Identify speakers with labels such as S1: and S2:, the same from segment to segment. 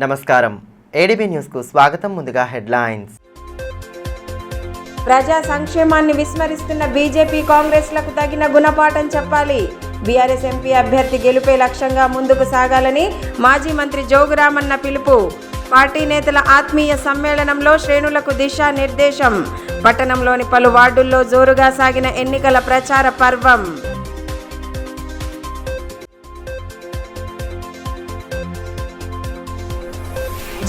S1: నమస్కారం. ADB news కు స్వాగతం. ముందుగా హెడ్లైన్స్.
S2: ప్రజా సంక్షేమాన్ని విస్మరిస్తున్న బీజేపీ కాంగ్రెస్లకు తగిన గుణపాఠం చెప్పాలి. బీఆర్ఎస్ ఎంపీ అభ్యర్థి గెలుపే లక్ష్యంగా ముందుకు సాగాలని మాజీ మంత్రి జోగురామన్న పిలుపు. పార్టీ నేతల ఆత్మీయ సమ్మేళనంలో శ్రేణులకు దిశానిర్దేశం. పట్టణంలోని పలు వార్డుల్లో జోరుగా సాగిన ఎన్నికల ప్రచార పర్వం.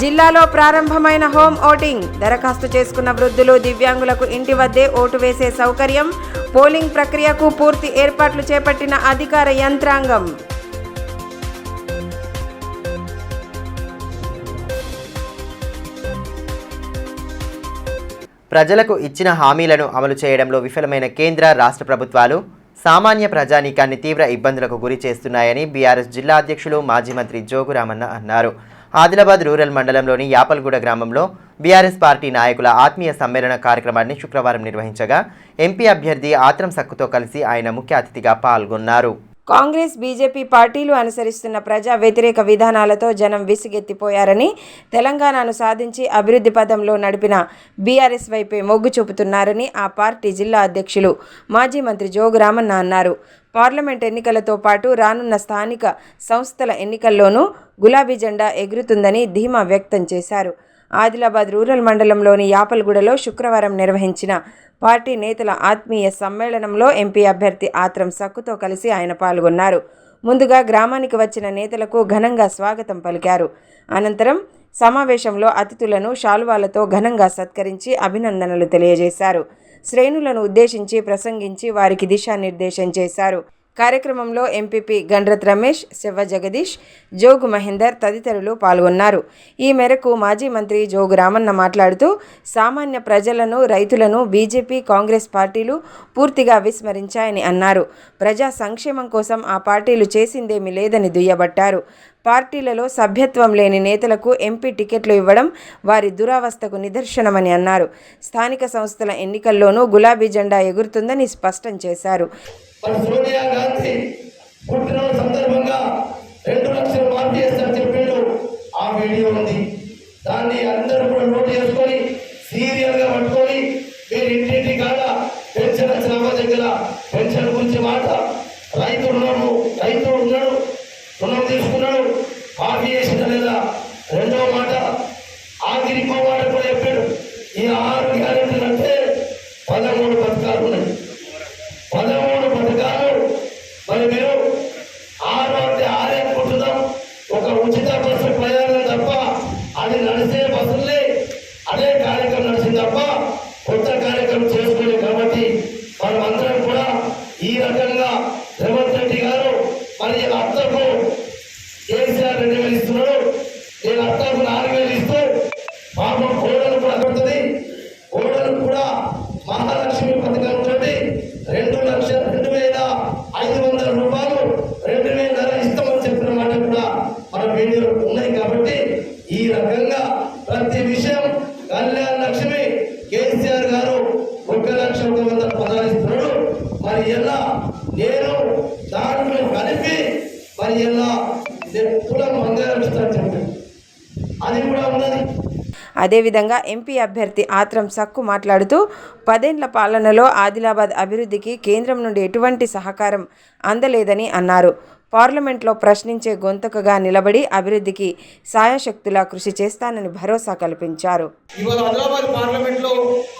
S2: జిల్లాలో ప్రారంభమైన హోమ్ ఓటింగ్. దరఖాస్తు చేసుకున్న వృద్ధులు, దివ్యాంగులకు ఇంటి వద్దే ఓటు వేసే సౌకర్యం. పోలింగ్ ప్రక్రియకు పూర్తి ఏర్పాట్లు చేపట్టిన అధికార యంత్రాంగం.
S1: ప్రజలకు ఇచ్చిన హామీలను అమలు చేయడంలో విఫలమైన కేంద్ర, రాష్ట్ర ప్రభుత్వాలు సామాన్య ప్రజానీకాన్ని తీవ్ర ఇబ్బందులకు గురి చేస్తున్నాయని బీఆర్ఎస్ జిల్లా అధ్యక్షులు మాజీ మంత్రి జోగురామన్న అన్నారు. ఆదిలాబాద్ రూరల్ మండలంలోని యాపల్గూడ గ్రామంలో బీఆర్ఎస్ పార్టీ నాయకుల ఆత్మీయ సమ్మేళన కార్యక్రమాన్ని శుక్రవారం నిర్వహించగా ఎంపీ అభ్యర్థి ఆత్రం సక్కుతో కలిసి ఆయన ముఖ్య అతిథిగా పాల్గొన్నారు.
S2: కాంగ్రెస్, బీజేపీ పార్టీలు అనుసరిస్తున్న ప్రజా వ్యతిరేక విధానాలతో జనం విసిగెత్తిపోయారని, తెలంగాణను సాధించి అభివృద్ధి పథంలో నడిపిన బీఆర్ఎస్ వైపే మొగ్గు చూపుతున్నారని ఆ పార్టీ జిల్లా అధ్యక్షులు మాజీ మంత్రి జోగురామన్న అన్నారు. పార్లమెంట్ ఎన్నికలతో పాటు రానున్న స్థానిక సంస్థల ఎన్నికల్లోనూ గులాబీ జెండా ఎగురుతుందని ధీమా వ్యక్తం చేశారు. ఆదిలాబాద్ రూరల్ మండలంలోని యాపల్గూడలో శుక్రవారం నిర్వహించిన పార్టీ నేతల ఆత్మీయ సమ్మేళనంలో ఎంపీ అభ్యర్థి ఆత్రం సక్కుతో కలిసి ఆయన పాల్గొన్నారు. ముందుగా గ్రామానికి వచ్చిన నేతలకు ఘనంగా స్వాగతం పలికారు. అనంతరం సమావేశంలో అతిథులను శాలువాలతో ఘనంగా సత్కరించి అభినందనలు తెలియజేశారు. శ్రేణులను ఉద్దేశించి ప్రసంగించి వారికి దిశానిర్దేశం చేశారు. కార్యక్రమంలో ఎంపీపీ గండ్రత్ రమేష్, శెవ్వ జగదీష్, జోగు మహేందర్ తదితరులు పాల్గొన్నారు. ఈ మేరకు మాజీ మంత్రి జోగురామన్న మాట్లాడుతూ సామాన్య ప్రజలను, రైతులను బీజేపీ, కాంగ్రెస్ పార్టీలు పూర్తిగా విస్మరించాయని అన్నారు. ప్రజా సంక్షేమం కోసం ఆ పార్టీలు చేసిందేమీ లేదని దుయ్యబట్టారు. పార్టీలలో సభ్యత్వం లేని నేతలకు ఎంపీ టికెట్లు ఇవ్వడం వారి దురావస్థకు నిదర్శనమని అన్నారు. స్థానిక సంస్థల ఎన్నికల్లోనూ గులాబీ జెండా ఎగురుతుందని స్పష్టం చేశారు.
S3: సోనియా గాంధీ పుట్టినరోజు సందర్భంగా 2 లక్షలు మార్పు చేస్తారని చెప్పిండు. ఆ వీడియో ఉంది. దాన్ని అందరూ కూడా నోట్ చేసుకొని సీరియల్ గా పట్టుకొని మీరు ఇంటింటి కాడ పెన్షన్ వచ్చిన దగ్గర పెన్షన్ గురించి మాట, రైతు ఉన్నాడు, రుణం తీసుకున్నాడు, మాఫీ చేసిన లేదా రెండవ మాట, ఆఖరి మాట కూడా చెప్పాడు. ఈ 6 గ్యారెంటీలు అంటే 13 పథకాలు ఉన్నాయి. 13 పథకాలు మరి మీరు 6 అంటే 6 అనుకుంటున్నాం. ఒక ఉచిత బస్సు ప్రయాణం తప్ప, అది నడిచే బస్సులే అదే కార్యక్రమం నడిచింది తప్ప కొత్త కార్యక్రమం చేసుకోలేదు. కాబట్టి మనం అందరం కూడా ఈ రకంగా రేవంత్ రెడ్డి గారు మరి అత్తకు కేసీఆర్ 2,000 ఇస్తున్నాడు, నేను అత్తకు 4,000 ఇస్తూ పాపం కోడలు కూడా పడుతుంది. కోడలు కూడా మహాలక్ష్మి పథకం తోటి 2,02,500 రూపాయలు 2,000 ఇస్తామని చెప్పిన మాట కూడా మన వీడియోలో ఉన్నాయి. కాబట్టి ఈ రకంగా ప్రతి విషయం కళ్యాణ లక్ష్మి కేసీఆర్ గారు 1,01,100 పదాలు ఇస్తున్నాడు. మరి ఎలా నేను దాంట్లో కలిపి మరి ఎలా కులం మంగళం ఇస్తాను చెప్పి అది కూడా ఉన్నది.
S2: అదేవిధంగా ఎంపీ అభ్యర్థి ఆత్రం సక్కు మాట్లాడుతూ 10 ఏళ్ల పాలనలో ఆదిలాబాద్ అభివృద్ధికి కేంద్రం నుండి ఎటువంటి సహకారం అందలేదని అన్నారు. పార్లమెంట్లో ప్రశ్నించే గొంతుకగా నిలబడి అభివృద్ధికి సాయశక్తులా కృషి చేస్తానని భరోసా కల్పించారు.
S4: ఇవాళ ఆదిలాబాద్ పార్లమెంట్లో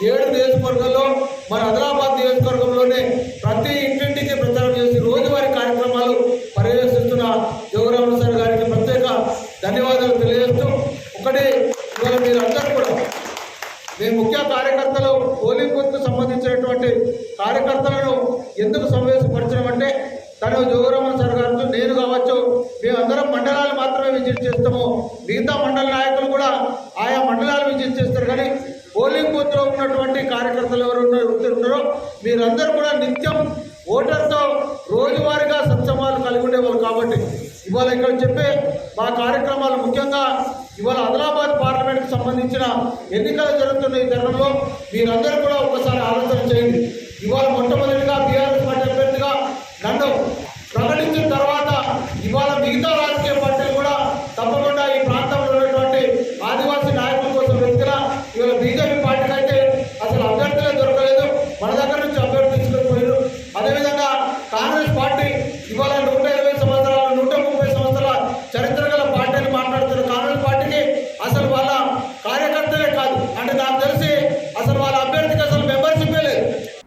S4: 7 నియోజకవర్గాల్లో మన ఆదిలాబాద్ నియోజకవర్గంలోనే ప్రతి ఇంటింటికి ప్రచారం చేసి రోజువారీ కార్యక్రమాలు పర్యవేక్షిస్తున్న జోగురామన్న సార్ గారికి ప్రత్యేక ధన్యవాదాలు తెలియజేస్తూ, ఒకటి ఇవాళ మీరందరూ కూడా మీ ముఖ్య కార్యకర్తలు పోలింగ్ బూత్కు సంబంధించినటువంటి కార్యకర్తలను ఎందుకు సమావేశపరచడం తను జోగురామన్న సార్ గారు, నేను కావచ్చు, మేమందరం మండలాలు మాత్రమే విజిట్ చేస్తాము. మిగతా మండల నాయకులు కూడా ఆయా మండలాలు విజిట్ చేస్తారు. కానీ పోలింగ్ బూత్లో ఉన్నటువంటి కార్యకర్తలు ఎవరు ఉన్నారో మీరందరూ కూడా నిత్యం ఓటర్తో రోజువారీగా సత్సంవాదాలు కలిగి ఉండేవారు. కాబట్టి ఇవాళ ఇక్కడ చెప్పే మా కార్యక్రమాలు ముఖ్యంగా ఇవాళ ఆదిలాబాద్ పార్లమెంట్కి సంబంధించిన ఎన్నికలు జరుగుతున్న ఈ తరుణంలో మీరందరూ కూడా ఒకసారి ఆలోచన చేయండి. ఇవాళ మొట్టమొదటిగా బీఆర్ఎస్ పార్టీ అభ్యర్థిగా నన్ను ప్రకటించిన తర్వాత ఇవాళ మిగతా రాజకీయ పార్టీలు కూడా తప్పకుండా ఈ ప్రాంతంలో ఉన్నటువంటి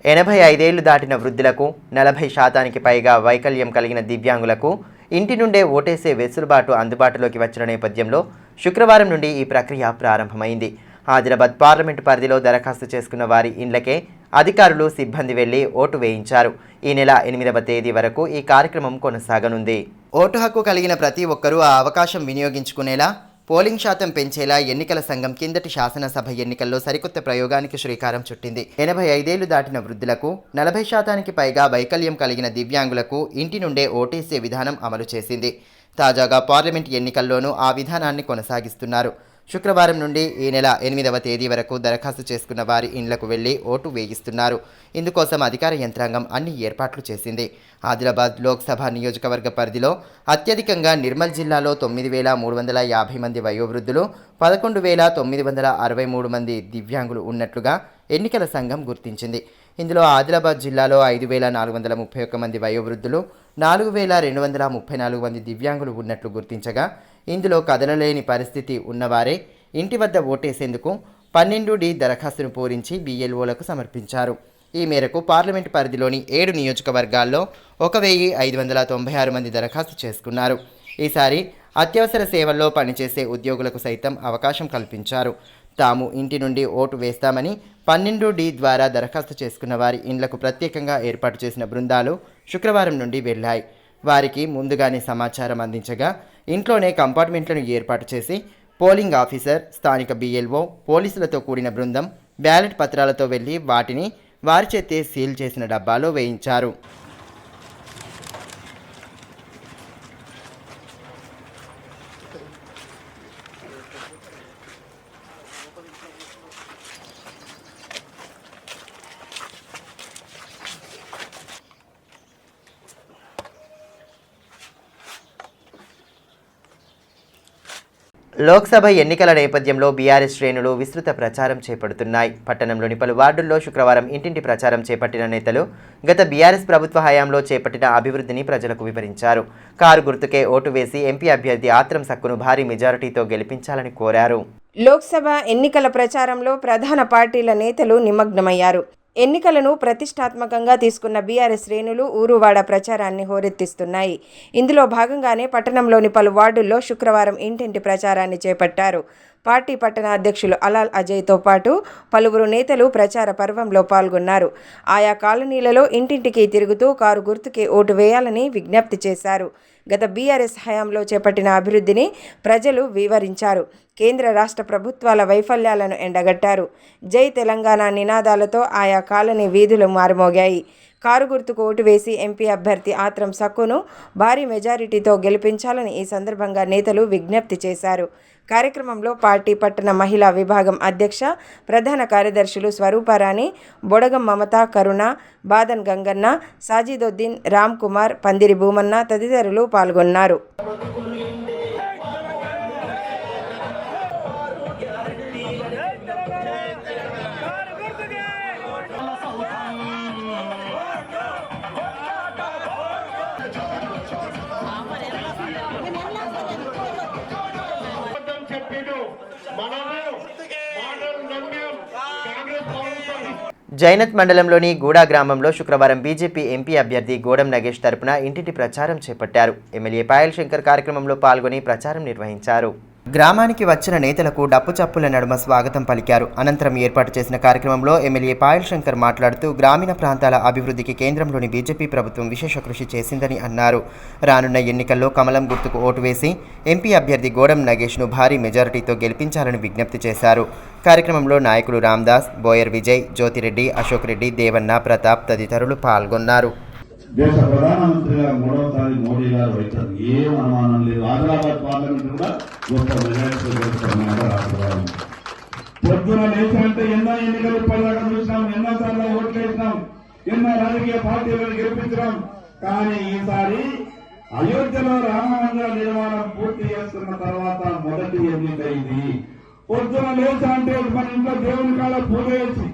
S1: 85 ఏళ్లు దాటిన వృద్ధులకు 40% పైగా వైకల్యం కలిగిన దివ్యాంగులకు ఇంటి నుండే ఓటేసే వెసులుబాటు అందుబాటులోకి వచ్చిన నేపథ్యంలో శుక్రవారం నుండి ఈ ప్రక్రియ ప్రారంభమైంది. ఆదిలాబాద్ పార్లమెంటు పరిధిలో దరఖాస్తు చేసుకున్న వారి ఇండ్లకే అధికారులు సిబ్బంది వెళ్లి ఓటు వేయించారు. ఈ నెల 8వ తేదీ వరకు ఈ కార్యక్రమం కొనసాగనుంది. ఓటు హక్కు కలిగిన ప్రతి ఒక్కరూ ఆ అవకాశం వినియోగించుకునేలా పోలింగ్ శాతం పెంచేలా ఎన్నికల సంఘం కిందటి శాసనసభ ఎన్నికల్లో సరికొత్త ప్రయోగానికి శ్రీకారం చుట్టింది. 85 ఏళ్లు దాటిన వృద్ధులకు 40% పైగా వైకల్యం కలిగిన దివ్యాంగులకు ఇంటి నుండే ఓటేసే విధానం అమలు చేసింది. తాజాగా పార్లమెంట్ ఎన్నికల్లోనూ ఆ విధానాన్ని కొనసాగిస్తున్నారు. శుక్రవారం నుండి ఈ నెల 8వ తేదీ వరకు దరఖాస్తు చేసుకున్న వారి ఇండ్లకు వెళ్లి ఓటు వేయిస్తున్నారు. ఇందుకోసం అధికార యంత్రాంగం అన్ని ఏర్పాట్లు చేసింది. ఆదిలాబాద్ లోక్సభ నియోజకవర్గ పరిధిలో అత్యధికంగా నిర్మల్ జిల్లాలో 9,350 మంది వయోవృద్ధులు, 11,963 మంది దివ్యాంగులు ఉన్నట్లుగా ఎన్నికల సంఘం గుర్తించింది. ఇందులో ఆదిలాబాద్ జిల్లాలో 5,431 మంది వయోవృద్ధులు, 4,234 మంది దివ్యాంగులు ఉన్నట్లు గుర్తించగా, ఇందులో కదలలేని పరిస్థితి ఉన్నవారే ఇంటి వద్ద ఓటేసేందుకు 12D దరఖాస్తును పూరించి BLOలకు సమర్పించారు. ఈ మేరకు పార్లమెంటు పరిధిలోని 7 నియోజకవర్గాల్లో 1,596 మంది దరఖాస్తు చేసుకున్నారు. ఈసారి అత్యవసర సేవల్లో పనిచేసే ఉద్యోగులకు సైతం అవకాశం కల్పించారు. తాము ఇంటి నుండి ఓటు వేస్తామని 12D ద్వారా దరఖాస్తు చేసుకున్న వారి ఇండ్లకు ప్రత్యేకంగా ఏర్పాటు చేసిన బృందాలు శుక్రవారం నుండి వెళ్లాయి. వారికి ముందుగానే సమాచారం అందించగా ఇంట్లోనే కంపార్ట్మెంట్లను ఏర్పాటు చేసి పోలింగ్ ఆఫీసర్, స్థానిక BLO, పోలీసులతో కూడిన బృందం బ్యాలెట్ పత్రాలతో వెళ్లి వాటిని వారి చేతే సీల్ చేసిన డబ్బాలో వేయించారు. లోక్సభ ఎన్నికల నేపథ్యంలో బీఆర్ఎస్ శ్రేణులు విస్తృత ప్రచారం చేపడుతున్నాయి. పట్టణంలోని పలు వార్డుల్లో శుక్రవారం ఇంటింటి ప్రచారం చేపట్టిన నేతలు గత బీఆర్ఎస్ ప్రభుత్వ హయాంలో చేపట్టిన అభివృద్ధిని ప్రజలకు వివరించారు. కారు గుర్తుకే ఓటు వేసి ఎంపీ అభ్యర్థి ఆత్రం సక్కును భారీ మెజారిటీతో గెలిపించాలని కోరారు.
S2: లోక్సభ ఎన్నికల ప్రచారంలో ప్రధాన పార్టీల నేతలు నిమగ్నమయ్యారు. ఎన్నికలను ప్రతిష్టాత్మకంగా తీసుకున్న బీఆర్ఎస్ శ్రేణులు ఊరువాడ ప్రచారాన్ని హోరెత్తిస్తున్నాయి. ఇందులో భాగంగానే పట్టణంలోని పలు వార్డుల్లో శుక్రవారం ఇంటింటి ప్రచారాన్ని చేపట్టారు. పార్టీ పట్టణ అధ్యక్షులు అలాల్ అజయ్తో పాటు పలువురు నేతలు ప్రచార పర్వంలో పాల్గొన్నారు. ఆయా కాలనీలలో ఇంటింటికి తిరుగుతూ కారు గుర్తుకే ఓటు వేయాలని విజ్ఞప్తి చేశారు. గత బీఆర్ఎస్ హయాంలో చేపట్టిన అభివృద్ధిని ప్రజలు వివరించారు. కేంద్ర రాష్ట్ర ప్రభుత్వాల వైఫల్యాలను ఎండగట్టారు. జై తెలంగాణ నినాదాలతో ఆయా కాలనీ వీధులు మారుమోగాయి. కారు గుర్తుకు ఓటు వేసి ఎంపీ అభ్యర్థి ఆత్రం సక్కును భారీ మెజారిటీతో గెలిపించాలని ఈ సందర్భంగా నేతలు విజ్ఞప్తి చేశారు. కార్యక్రమంలో పార్టీ పట్టణ మహిళా విభాగం అధ్యక్ష, ప్రధాన కార్యదర్శులు స్వరూపారాణి, బొడగం మమత, కరుణ, బాదన్ గంగన్న, సాజిదొద్దీన్, రామ్ కుమార్, పందిరి భూమన్న తదితరులు పాల్గొన్నారు.
S1: జైనత్ మండలంలోని గూడా గ్రామంలో శుక్రవారం బీజేపీ ఎంపీ అభ్యర్థి గోడం నగేష్ తరపున ఇంటింటి ప్రచారం చేపట్టారు. ఎమ్మెల్యే పాయల్ శంకర్ కార్యక్రమంలో పాల్గొని ప్రచారం నిర్వహించారు. గ్రామానికి వచ్చిన నేతలకు డప్పు చప్పుల నడుమ స్వాగతం పలికారు. అనంతరం ఏర్పాటు చేసిన కార్యక్రమంలో ఎమ్మెల్యే పాయల్ శంకర్ మాట్లాడుతూ గ్రామీణ ప్రాంతాల అభివృద్ధికి కేంద్రంలోని బీజేపీ ప్రభుత్వం విశేష కృషి చేసిందని అన్నారు. రానున్న ఎన్నికల్లో కమలం గుర్తుకు ఓటు వేసి ఎంపీ అభ్యర్థి గోడం నగేష్ను భారీ మెజారిటీతో గెలిపించాలని విజ్ఞప్తి చేశారు. కార్యక్రమంలో నాయకులు రామ్దాస్, బోయర్ విజయ్, జ్యోతిరెడ్డి, అశోక్ రెడ్డి, దేవన్న, ప్రతాప్ తదితరులు పాల్గొన్నారు.
S5: దేశ ప్రధానమంత్రిగా 3వ తారీఖు మోడీ గారు అవుతారు, ఏం అనుమానం లేదు. ఆదిలాబాద్ పార్లమెంట్ కూడా గొప్ప మెజారిటీతో గెలుస్తున్నారు. రాష్ట్రవాదం పొద్దున లేచారంటే ఎన్నో ఎన్నికలు ఇప్పటిదాకా చూసినాం, ఎన్నోసార్లు ఓట్లు వేసినాం, ఎన్నో రాజకీయ పార్టీలను గెలిపించడం. కానీ ఈసారి అయోధ్యలో రామమందిర నిర్మాణం పూర్తి చేస్తున్న తర్వాత మొదటి ఎన్నిక ఇది. పొద్దున లేచారంటే మన ఇంట్లో దేవుని కాళ్ళ పూజ చేసి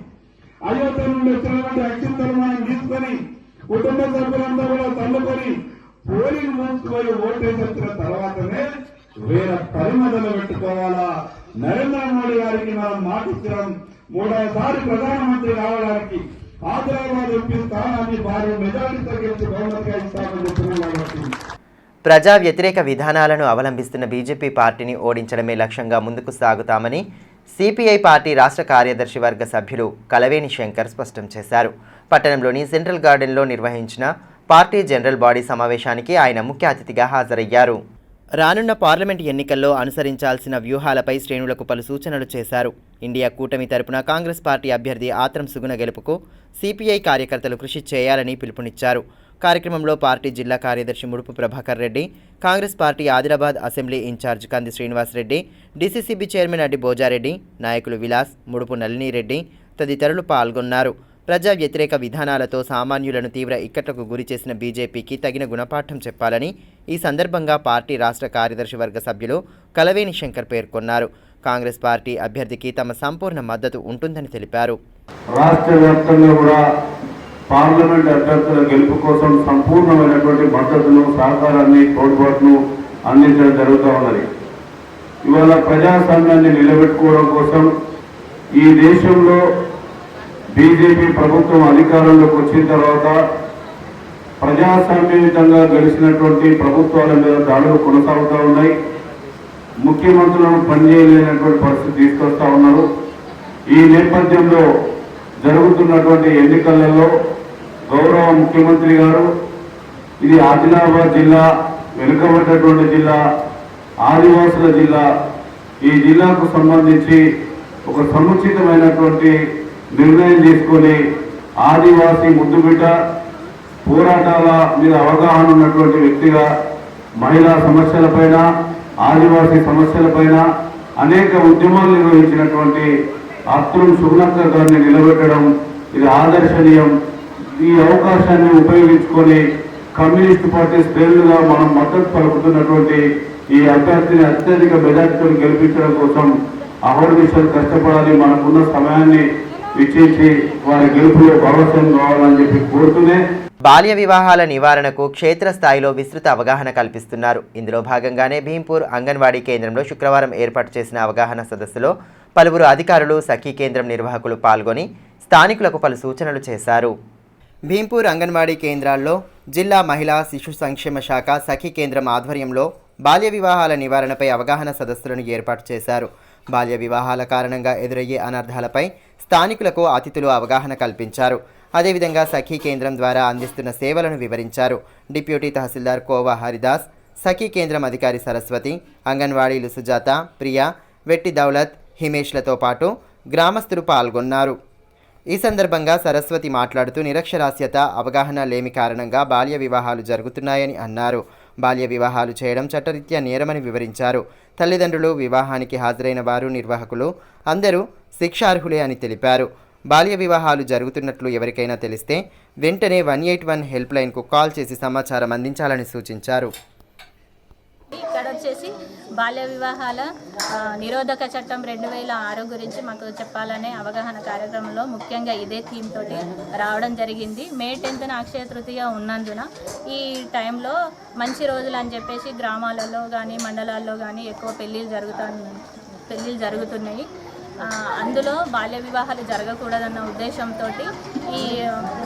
S5: అయోధ్య నుండి వచ్చినటువంటి అక్షింతలు మనం తీసుకొని కుటుంబ సభ్యులంతా కూడా తల్లుకొని పోలింగ్ మోసుకుపోయి ఓటేసి వచ్చిన తర్వాతనే వేరే పరిమళలు పెట్టుకోవాలా. నరేంద్ర మోడీ గారికి మనం మాటిస్తున్నాం, 3వ సారి ప్రధానమంత్రి కావడానికి ఆదిలాబాద్ ఎంపీ స్థానాన్ని భారీ మెజారిటీతో గెలిచి బహుమతిగా ఇస్తామని చెప్తున్నాం కాబట్టి
S1: ప్రజా వ్యతిరేక విధానాలను అవలంబిస్తున్న బీజేపీ పార్టీని ఓడించడమే లక్ష్యంగా ముందుకు సాగుతామని సిపిఐ పార్టీ రాష్ట్ర కార్యదర్శి వర్గ సభ్యులు కలవేని శంకర్ స్పష్టం చేశారు. పట్టణంలోని సెంట్రల్ గార్డెన్లో నిర్వహించిన పార్టీ జనరల్ బాడీ సమావేశానికి ఆయన ముఖ్య అతిథిగా హాజరయ్యారు. రానున్న పార్లమెంట్ ఎన్నికల్లో అనుసరించాల్సిన వ్యూహాలపై శ్రేణులకు పలు సూచనలు చేశారు. ఇండియా కూటమి తరపున కాంగ్రెస్ పార్టీ అభ్యర్థి ఆత్రం సుగుణ గెలుపుకు సిపిఐ కార్యకర్తలు కృషి చేయాలని పిలుపునిచ్చారు. కార్యక్రమంలో పార్టీ జిల్లా కార్యదర్శి Mudupu Prabhakar Reddy, Congress party Adilabad assembly incharge Kandi Srinivasa Reddy, DCCB chairman Addi Bhoja Reddy, నాయకులు విలాస్, ముడుపు నళినిరెడ్డి తదితరులు పాల్గొన్నారు. ప్రజా వ్యతిరేక విధానాలతో సామాన్యులను తీవ్ర ఇక్కట్లకు గురిచేసిన బీజేపీకి తగిన గుణపాఠం చెప్పాలని ఈ సందర్భంగా పార్టీ రాష్ట్ర కార్యదర్శి వర్గ సభ్యులు కలవేని శంకర్ పేర్కొన్నారు. కాంగ్రెస్ పార్టీ అభ్యర్థికి తమ సంపూర్ణ మద్దతు ఉంటుందని తెలిపారు.
S5: రాష్ట్ర వ్యాప్తంగా కూడా పార్లమెంట్ అభ్యర్థుల గెలుపు కోసం సంపూర్ణమైనటువంటి మద్దతును, సహకారాన్ని, తోడ్పాటును అందించడం జరుగుతూ ఉన్నది. ఇవాళ ప్రజాస్వామ్యాన్ని నిలబెట్టుకోవడం కోసం ఈ దేశంలో బీజేపీ ప్రభుత్వం అధికారంలోకి వచ్చిన తర్వాత ప్రజాస్వామ్యయుతంగా గెలిచినటువంటి ప్రభుత్వాల మీద దాడులు కొనసాగుతూ ఉన్నాయి. ముఖ్యమంత్రులను పనిచేయలేనటువంటి పరిస్థితి తీసుకొస్తా ఉన్నారు. ఈ నేపథ్యంలో జరుగుతున్నటువంటి ఎన్నికలలో గౌరవ ముఖ్యమంత్రి గారు ఇది ఆదిలాబాద్ జిల్లా, వెనుకబడ్డటువంటి జిల్లా, ఆదివాసుల జిల్లా, ఈ జిల్లాకు సంబంధించి ఒక సముచితమైనటువంటి నిర్ణయం తీసుకొని ఆదివాసీ ముద్దుబిడ్డ పోరాటాల మీద అవగాహన ఉన్నటువంటి వ్యక్తిగా మహిళా సమస్యలపైన, ఆదివాసీ సమస్యలపైన అనేక ఉద్యమాలు నిర్వహించినటువంటి ఆత్రం సుగుణక్క గారిని నిలబెట్టడం ఇది ఆదర్శనీయం. ఈ అవకాశాన్ని ఉపయోగించుకొని కమ్యూనిస్టు పార్టీ శ్రేణులుగా మనం మద్దతు పలుకుతున్నటువంటి ఈ అభ్యర్థిని అత్యధిక మెజార్టీతో గెలిపించడం కోసం అహర్నిశలు కష్టపడాలి. మనకున్న సమయాన్ని విచ్చేసి వారి గెలుపులో భాగస్వామ్యం కావాలని చెప్పి కోరుతూనే
S1: బాల్య వివాహాల నివారణకు క్షేత్రస్థాయిలో విస్తృత అవగాహన కల్పిస్తున్నారు. ఇందులో భాగంగానే భీంపూర్ అంగన్వాడీ కేంద్రంలో శుక్రవారం ఏర్పాటు చేసిన అవగాహన సదస్సులో పలువురు అధికారులు, సఖీ కేంద్రం నిర్వాహకులు పాల్గొని స్థానికులకు పలు సూచనలు చేశారు. భీంపూర్ అంగన్వాడీ కేంద్రాల్లో జిల్లా మహిళా శిశు సంక్షేమ శాఖ సఖీ కేంద్రం ఆధ్వర్యంలో బాల్య వివాహాల నివారణపై అవగాహన సదస్సులను ఏర్పాటు చేశారు. బాల్య వివాహాల కారణంగా ఎదురయ్యే అనర్థాలపై స్థానికులకు అతిథులు అవగాహన కల్పించారు. అదేవిధంగా సఖీ కేంద్రం ద్వారా అందిస్తున్న సేవలను వివరించారు. డిప్యూటీ తహసీల్దార్ కోవా హరిదాస్, సఖీ కేంద్రం అధికారి సరస్వతి, అంగన్వాడీలు సుజాత, ప్రియా, వెట్టి దౌలత్, హిమేష్లతో పాటు గ్రామస్తులు పాల్గొన్నారు. ఈ సందర్భంగా సరస్వతి మాట్లాడుతూ నిరక్షరాస్యత, అవగాహన లేమి కారణంగా బాల్య వివాహాలు జరుగుతున్నాయని అన్నారు. బాల్య వివాహాలు చేయడం చట్టరీత్యా నేరమని వివరించారు. తల్లిదండ్రులు, వివాహానికి హాజరైన వారు, నిర్వాహకులు అందరూ శిక్షార్హులే అని తెలిపారు. బాల్య వివాహాలు జరుగుతున్నట్లు ఎవరికైనా తెలిస్తే వెంటనే 181 హెల్ప్ లైన్కు కాల్ చేసి సమాచారం అందించాలని సూచించారు.
S6: ఇక్కడ వచ్చేసి బాల్య వివాహాల నిరోధక చట్టం 2006 గురించి మాకు చెప్పాలనే అవగాహన కార్యక్రమంలో ముఖ్యంగా ఇదే థీమ్ తోటి రావడం జరిగింది. మే 10న అక్షయ తృతీయ ఉన్నందున ఈ టైంలో మంచి రోజులు అని చెప్పేసి గ్రామాలలో కానీ మండలాల్లో కానీ ఎక్కువ పెళ్ళిళ్ళు జరుగుతున్నాయి. అందులో బాల్య వివాహాలు జరగకూడదన్న ఉద్దేశంతో ఈ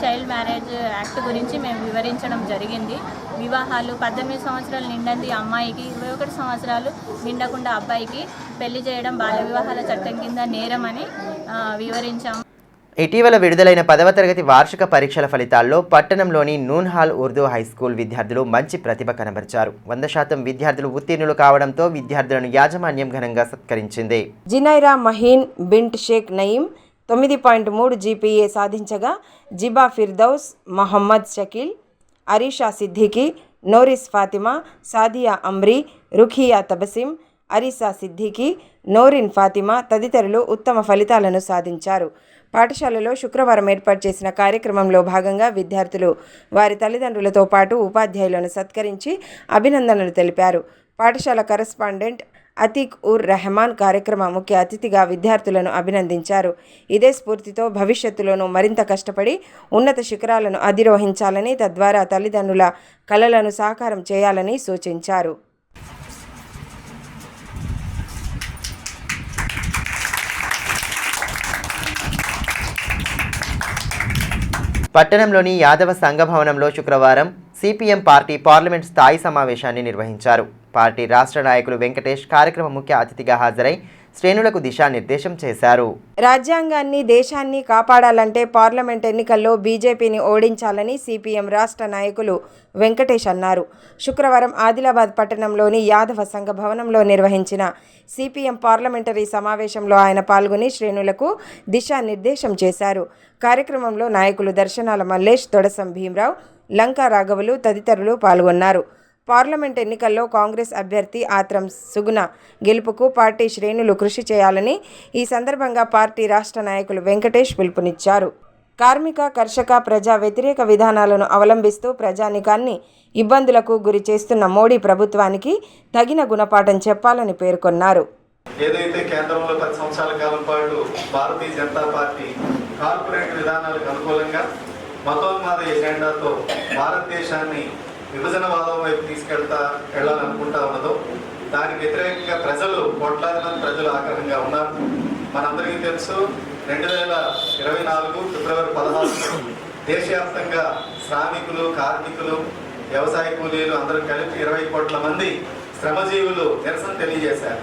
S6: చైల్డ్ మ్యారేజ్ యాక్ట్ గురించి మేము వివరించడం జరిగింది. వివాహాలు 18 సంవత్సరాలు నిండింది అమ్మాయికి, 21 సంవత్సరాలు నిండకుండా అబ్బాయికి పెళ్లి చేయడం బాల్య వివాహాల చట్టం కింద నేరమని వివరించాము.
S1: ఇటీవల విడుదలైన 10వ తరగతి వార్షిక పరీక్షల ఫలితాల్లో పట్టణంలోని నూన్హాల్ ఉర్దూ హైస్కూల్ విద్యార్థులు మంచి ప్రతిభ కనబరిచారు. 100% విద్యార్థులు ఉత్తీర్ణులు కావడంతో విద్యార్థులను యాజమాన్యం ఘనంగా సత్కరించింది.
S2: జినైరా మహీన్ బింట్ షేక్ నయీం 9.3 జీపీఏ సాధించగా జిబా ఫిర్దౌస్, మొహమ్మద్ షకీల్, అరీషా సిద్దికి, నోరిస్ ఫాతిమా, సాదియా అమ్రీ, రుఖియా తబసిం, అరీసా సిద్దికి, నోరిన్ ఫాతిమా తదితరులు ఉత్తమ ఫలితాలను సాధించారు. పాఠశాలలో శుక్రవారం ఏర్పాటు చేసిన కార్యక్రమంలో భాగంగా విద్యార్థులు వారి తల్లిదండ్రులతో పాటు ఉపాధ్యాయులను సత్కరించి అభినందనలు తెలిపారు. పాఠశాల కరెస్పాండెంట్ అతీక్ ఉర్ రెహమాన్ కార్యక్రమ ముఖ్య అతిథిగా విద్యార్థులను అభినందించారు. ఇదే స్ఫూర్తితో భవిష్యత్తులోనూ మరింత కష్టపడి ఉన్నత శిఖరాలను అధిరోహించాలని, తద్వారా తల్లిదండ్రుల కలలను సాకారం చేయాలని సూచించారు.
S1: పట్టణంలోని యాదవ సంఘ భవనంలో శుక్రవారం సిపిఎం పార్టీ పార్లమెంట్ స్థాయి సమావేశాన్ని నిర్వహించారు. పార్టీ రాష్ట్ర నాయకులు వెంకటేష్ కార్యక్రమ ముఖ్య అతిథిగా హాజరై శ్రేణులకు దిశానిర్దేశం చేశారు.
S2: రాజ్యాంగాన్ని, దేశాన్ని కాపాడాలంటే పార్లమెంట్ ఎన్నికల్లో బీజేపీని ఓడించాలని సిపిఎం రాష్ట్ర నాయకులు వెంకటేష్ అన్నారు. శుక్రవారం ఆదిలాబాద్ పట్టణంలోని యాదవ సంఘ భవనంలో నిర్వహించిన సిపిఎం పార్లమెంటరీ సమావేశంలో ఆయన పాల్గొని శ్రేణులకు దిశానిర్దేశం చేశారు. కార్యక్రమంలో నాయకులు దర్శనాల మల్లేష్, తొడసం భీమరావు, లంకా రాఘవులు తదితరులు పాల్గొన్నారు. పార్లమెంట్ ఎన్నికల్లో కాంగ్రెస్ అభ్యర్థి ఆత్రం సుగుణ గెలుపుకు పార్టీ శ్రేణులు కృషి చేయాలని ఈ సందర్భంగా పార్టీ రాష్ట్ర నాయకులు వెంకటేష్ పిలుపునిచ్చారు. కార్మిక, కర్షక, ప్రజా వ్యతిరేక విధానాలను అవలంబిస్తూ ప్రజానికాన్ని ఇబ్బందులకు గురి చేస్తున్న మోడీ ప్రభుత్వానికి తగిన గుణపాఠం చెప్పాలని పేర్కొన్నారు.
S7: ఏదైతే కేంద్రంలో 10 సంవత్సరాల కాలం పాటు భారతీయ జనతా పార్టీ కార్పొరేట్ విధానాలకు అనుకూలంగా మతోన్మాద ఎజెండాతో భారతదేశాన్ని విభజనవాదం వైపు వెళ్ళాలనుకుంటా ఉన్నదో దానికి వ్యతిరేకంగా ప్రజలు, కోట్లాది మంది ప్రజలు ఆగ్రహంగా ఉన్నారు. మనందరికీ తెలుసు, 2024 ఫిబ్రవరి 16 దేశవ్యాప్తంగా శ్రామికులు, కార్మికులు, వ్యవసాయ కూలీలు అందరూ కలిపి 20 కోట్ల మంది శ్రమజీవులు నిరసన తెలియజేశారు.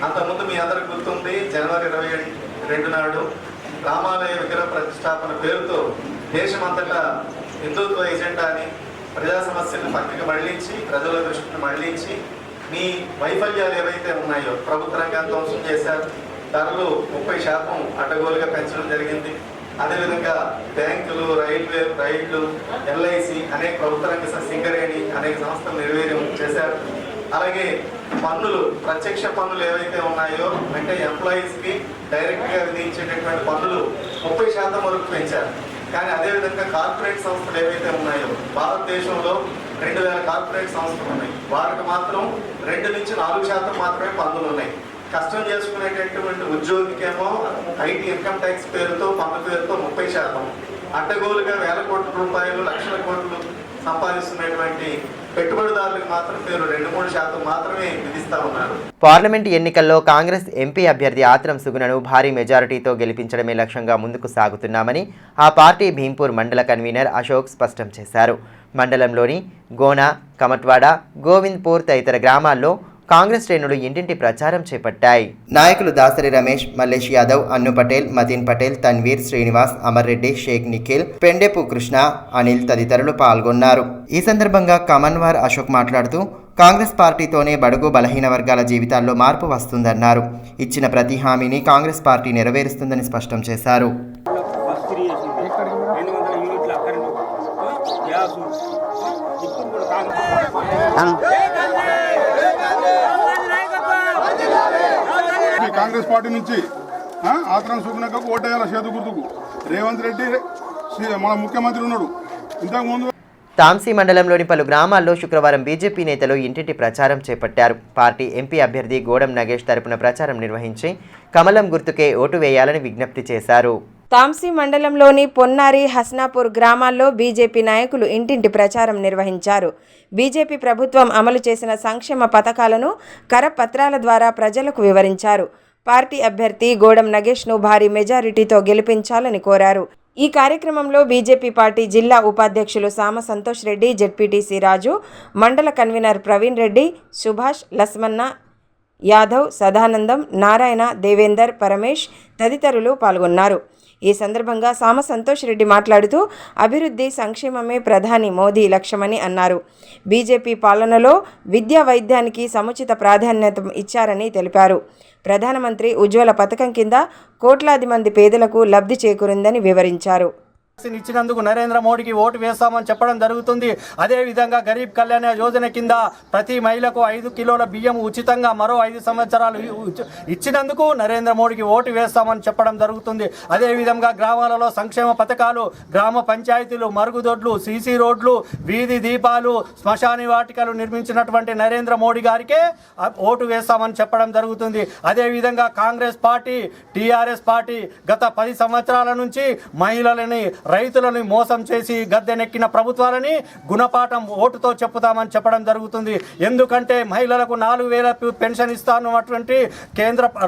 S7: అంతకుముందు మీ అందరికి గుర్తుంది, జనవరి 22 నాడు రామాలయ విగ్రహ ప్రతిష్టాపన పేరుతో దేశమంతటా హిందుత్వ ఎజెండాని, ప్రజా సమస్యలను పక్కకి మళ్లించి, ప్రజల దృష్టిని మళ్లించి మీ వైఫల్యాలు ఏవైతే ఉన్నాయో ప్రభుత్వ రంగాన్ని ధ్వంసం చేశారు. ధరలు 30% అడ్డగోలుగా పెంచడం జరిగింది. అదేవిధంగా బ్యాంకులు, రైళ్లు, ఎల్ఐసి అనేక ప్రభుత్వ రంగ సింగరేణి అనేక సంస్థలు నిర్వీర్యం చేశారు. అలాగే పన్నులు, ప్రత్యక్ష పన్నులు ఏవైతే ఉన్నాయో అంటే ఎంప్లాయీస్కి డైరెక్ట్గా విధించేటటువంటి పన్నులు 30% వరకు పెంచారు. కానీ అదేవిధంగా కార్పొరేట్ సంస్థలు ఏవైతే ఉన్నాయో భారతదేశంలో 2000 కార్పొరేట్ సంస్థలు ఉన్నాయి. వారికి మాత్రం 2 నుంచి 4% మాత్రమే పన్నులు ఉన్నాయి. కష్టం చేసుకునేటటువంటి ఉద్యోగికేమో ఐటీ ఇన్కమ్ ట్యాక్స్ పేరుతో, పన్ను పేరుతో 30%, అడ్డగోలుగా వేల కోట్ల రూపాయలు, లక్షల కోట్లు సంపాదిస్తున్నటువంటి పెట్టుబడిదారులకు మాత్రం పేరు 2-3% మాత్రమే విధిస్తా ఉన్నారు.
S1: పార్లమెంట్ ఎన్నికల్లో కాంగ్రెస్ ఎంపీ అభ్యర్థి ఆత్రం సుగుణను భారీ మెజారిటీతో గెలిపించడమే లక్ష్యంగా ముందుకు సాగుతున్నామని ఆ పార్టీ భీంపూర్ మండల కన్వీనర్ అశోక్ స్పష్టం చేశారు. మండలంలోని గోనా, కమట్వాడ, గోవింద్పూర్ తదితర గ్రామాల్లో కాంగ్రెస్ శ్రేణులు ఇంటింటి ప్రచారం చేపట్టాయి. నాయకులు దాసరి రమేష్, మల్లేష్ యాదవ్, అన్ను పటేల్, మతిన్ పటేల్, తన్వీర్, శ్రీనివాస్, అమర్ రెడ్డి, షేక్ నిఖిల్, పెండెపు కృష్ణ, అనిల్ తదితరులు పాల్గొన్నారు. ఈ సందర్భంగా కమన్వార్ అశోక్ మాట్లాడుతూ కాంగ్రెస్ పార్టీతోనే బడుగు బలహీన వర్గాల జీవితాల్లో మార్పు వస్తుందన్నారు. ఇచ్చిన ప్రతి హామీని కాంగ్రెస్ పార్టీ నెరవేరుస్తుందని స్పష్టం చేశారు.
S8: కాంగ్రెస్ పార్టీ నుంచి ఆత్రం సుగుణకు ఓటేయాల చేతు గుర్తుకు. రేవంత్ రెడ్డి మన ముఖ్యమంత్రి ఉన్నాడు. ఇంతకుముందు
S1: తాంసీ మండలంలోని పలు గ్రామాల్లో శుక్రవారం బీజేపీ నేతలు ఇంటింటి ప్రచారం చేపట్టారు. పార్టీ ఎంపీ అభ్యర్థి గోడం నగేష్ తరపున ప్రచారం నిర్వహించి కమలం గుర్తుకే ఓటు వేయాలని విజ్ఞప్తి చేశారు.
S2: తాంసీ మండలంలోని పొన్నారి, హస్నాపూర్ గ్రామాల్లో బీజేపీ నాయకులు ఇంటింటి ప్రచారం నిర్వహించారు. బీజేపీ ప్రభుత్వం అమలు చేసిన సంక్షేమ పథకాలను కరపత్రాల ద్వారా ప్రజలకు వివరించారు. పార్టీ అభ్యర్థి గోడం నగేష్ను భారీ మెజారిటీతో గెలిపించాలని కోరారు. ఈ కార్యక్రమంలో బీజేపీ పార్టీ జిల్లా ఉపాధ్యక్షులు సామ సంతోష్ రెడ్డి, జెడ్పీటీసీ రాజు, మండల కన్వీనర్ ప్రవీణ్ రెడ్డి, సుభాష్, లస్మన్న, యాదవ్, సదానందం, నారాయణ, దేవేందర్, పరమేష్ తదితరులు పాల్గొన్నారు. ఈ సందర్భంగా సామ సంతోష్ రెడ్డి మాట్లాడుతూ అభివృద్ధి, సంక్షేమమే ప్రధాని మోదీ లక్ష్యమని అన్నారు. బీజేపీ పాలనలో విద్యా, వైద్యానికి సముచిత ప్రాధాన్యత ఇచ్చారని తెలిపారు. ప్రధానమంత్రి ఉజ్వల పథకం కింద కోట్లాది మంది పేదలకు లబ్ధి చేకూరిందని వివరించారు.
S9: ఇచ్చినందుకు నరేంద్ర మోడీకి ఓటు వేస్తామని చెప్పడం జరుగుతుంది. అదేవిధంగా గరీబ్ కళ్యాణ యోజన కింద ప్రతి మహిళకు 5 కిలోల బియ్యం ఉచితంగా మరో 5 సంవత్సరాలు ఇచ్చినందుకు నరేంద్ర మోడీకి ఓటు వేస్తామని చెప్పడం జరుగుతుంది. అదేవిధంగా గ్రామాలలో సంక్షేమ పథకాలు, గ్రామ పంచాయతీలు, మరుగుదొడ్లు, సీసీ రోడ్లు, వీధి దీపాలు, శ్మశాని వాటికలు నిర్మించినటువంటి నరేంద్ర మోడీ గారికే ఓటు వేస్తామని చెప్పడం జరుగుతుంది. అదేవిధంగా కాంగ్రెస్ పార్టీ, టీఆర్ఎస్ పార్టీ గత 10 సంవత్సరాల నుంచి మహిళలని రైతులను మోసం చేసి గద్దెనెక్కిన ప్రభుత్వాలని గుణపాఠం ఓటుతో చెప్పుతామని చెప్పడం జరుగుతుంది. ఎందుకంటే మహిళలకు 4,000 పెన్షన్ ఇస్తానటువంటి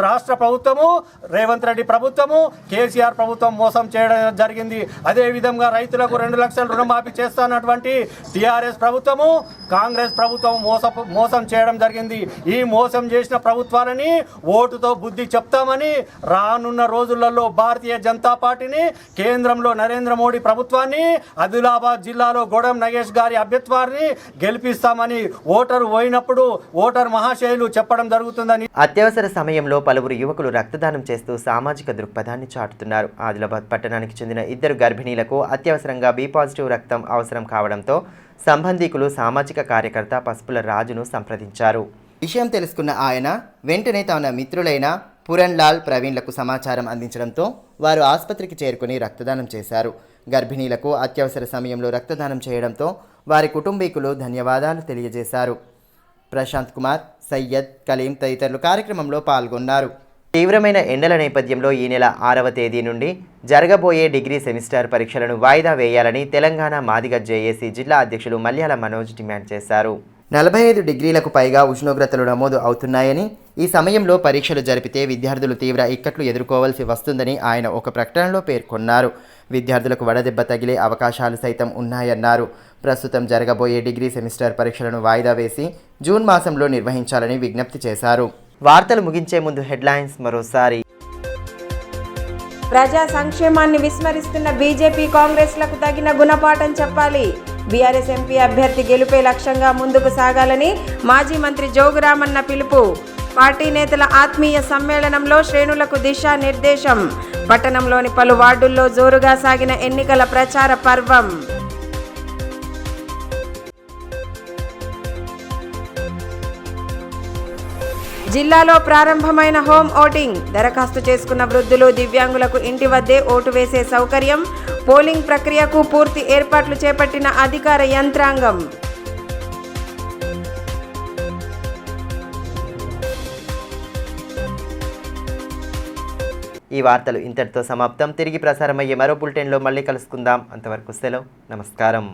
S9: రాష్ట్ర ప్రభుత్వము, రేవంత్ రెడ్డి ప్రభుత్వము, కేసీఆర్ ప్రభుత్వం మోసం చేయడం జరిగింది. అదేవిధంగా రైతులకు 2 లక్షల రుణమాఫీ చేస్తానటువంటి టీఆర్ఎస్ ప్రభుత్వము, కాంగ్రెస్ ప్రభుత్వం మోసం చేయడం జరిగింది. ఈ మోసం చేసిన ప్రభుత్వాలని ఓటుతో బుద్ధి చెప్తామని రానున్న రోజులలో భారతీయ జనతా పార్టీని, కేంద్రంలో నరేంద్ర మోడీ ప్రభుత్వాన్ని, ఆదిలాబాద్ జిల్లాలో గొడం నగేష్ గారి అభ్యర్థాన్ని గెలిపిస్తామని ఓటరు పోయినప్పుడు ఓటర్ మహాశయులు చెప్పడం జరుగుతుందని.
S1: అత్యవసర సమయంలో పలువురు యువకులు రక్తదానం చేస్తూ సామాజిక దృక్పథాన్ని చాటుతున్నారు. ఆదిలాబాద్ పట్టణానికి చెందిన 2 గర్భిణీలకు అత్యవసరంగా బి పాజిటివ్ రక్తం అవసరం కావడంతో సంబంధికులు సామాజిక కార్యకర్త పసుపుల రాజును సంప్రదించారు. విషయం తెలుసుకున్న ఆయన వెంటనే తన మిత్రులైన పురణ్ లాల్, ప్రవీణ్లకు సమాచారం అందించడంతో వారు ఆసుపత్రికి చేరుకుని రక్తదానం చేశారు. గర్భిణీలకు అత్యవసర సమయంలో రక్తదానం చేయడంతో వారి కుటుంబీకులు ధన్యవాదాలు తెలియజేశారు. ప్రశాంత్ కుమార్, సయ్యద్, కలీం తదితరులు కార్యక్రమంలో పాల్గొన్నారు. తీవ్రమైన ఎండల నేపథ్యంలో ఈ నెల 6వ తేదీ నుండి జరగబోయే డిగ్రీ సెమిస్టర్ పరీక్షలను వాయిదా వేయాలని తెలంగాణ మాదిగ జేఏసీ జిల్లా అధ్యక్షులు మల్యాల మనోజ్ డిమాండ్ చేశారు. 45 డిగ్రీలకు పైగా ఉష్ణోగ్రతలు నమోదు అవుతున్నాయని, ఈ సమయంలో పరీక్షలు జరిపితే విద్యార్థులు తీవ్ర ఇక్కట్లు ఎదుర్కోవాల్సి వస్తుందని ఆయన ఒక ప్రకటనలో పేర్కొన్నారు. విద్యార్థులకు వడదెబ్బ తగిలే అవకాశాలు సైతం ఉన్నాయన్నారు. ప్రస్తుతం జరగబోయే డిగ్రీ సెమిస్టర్ పరీక్షలను వాయిదా వేసి జూన్ మాసంలో నిర్వహించాలని విజ్ఞప్తి చేశారు. వార్తలు ముగించే ముందు హెడ్లైన్స్ మరోసారి.
S2: ప్రజా సంక్షేమాన్ని విస్మరిస్తున్న బీజేపీ, కాంగ్రెస్లకు తగిన గుణపాఠం చెప్పాలి. బీఆర్ఎస్ ఎంపీ అభ్యర్థి గెలుపే లక్ష్యంగా ముందుకు సాగాలని మాజీ మంత్రి జోగురామన్న పిలుపు. పార్టీ నేతల ఆత్మీయ సమ్మేళనంలో శ్రేణులకు దిశానిర్దేశం. పట్టణంలోని పలు వార్డుల్లో జోరుగా సాగిన ఎన్నికల ప్రచార పర్వం. జిల్లాలో ప్రారంభమైన హోమ్ ఓటింగ్. దరఖాస్తు చేసుకున్న వృద్ధులు, దివ్యాంగులకు ఇంటి వద్దే ఓటు వేసే సౌకర్యం. పోలింగ్ ప్రక్రియకు పూర్తి ఏర్పాట్లు చేపట్టిన అధికార యంత్రాంగం.
S1: ఈ వార్తలు ఇంతటితో సమాప్తం. తిరిగి ప్రసారమయ్యే మరో బులెటిన్లో మళ్ళీ కలుసుకుందాం. అంతవరకు సెలవు. నమస్కారం.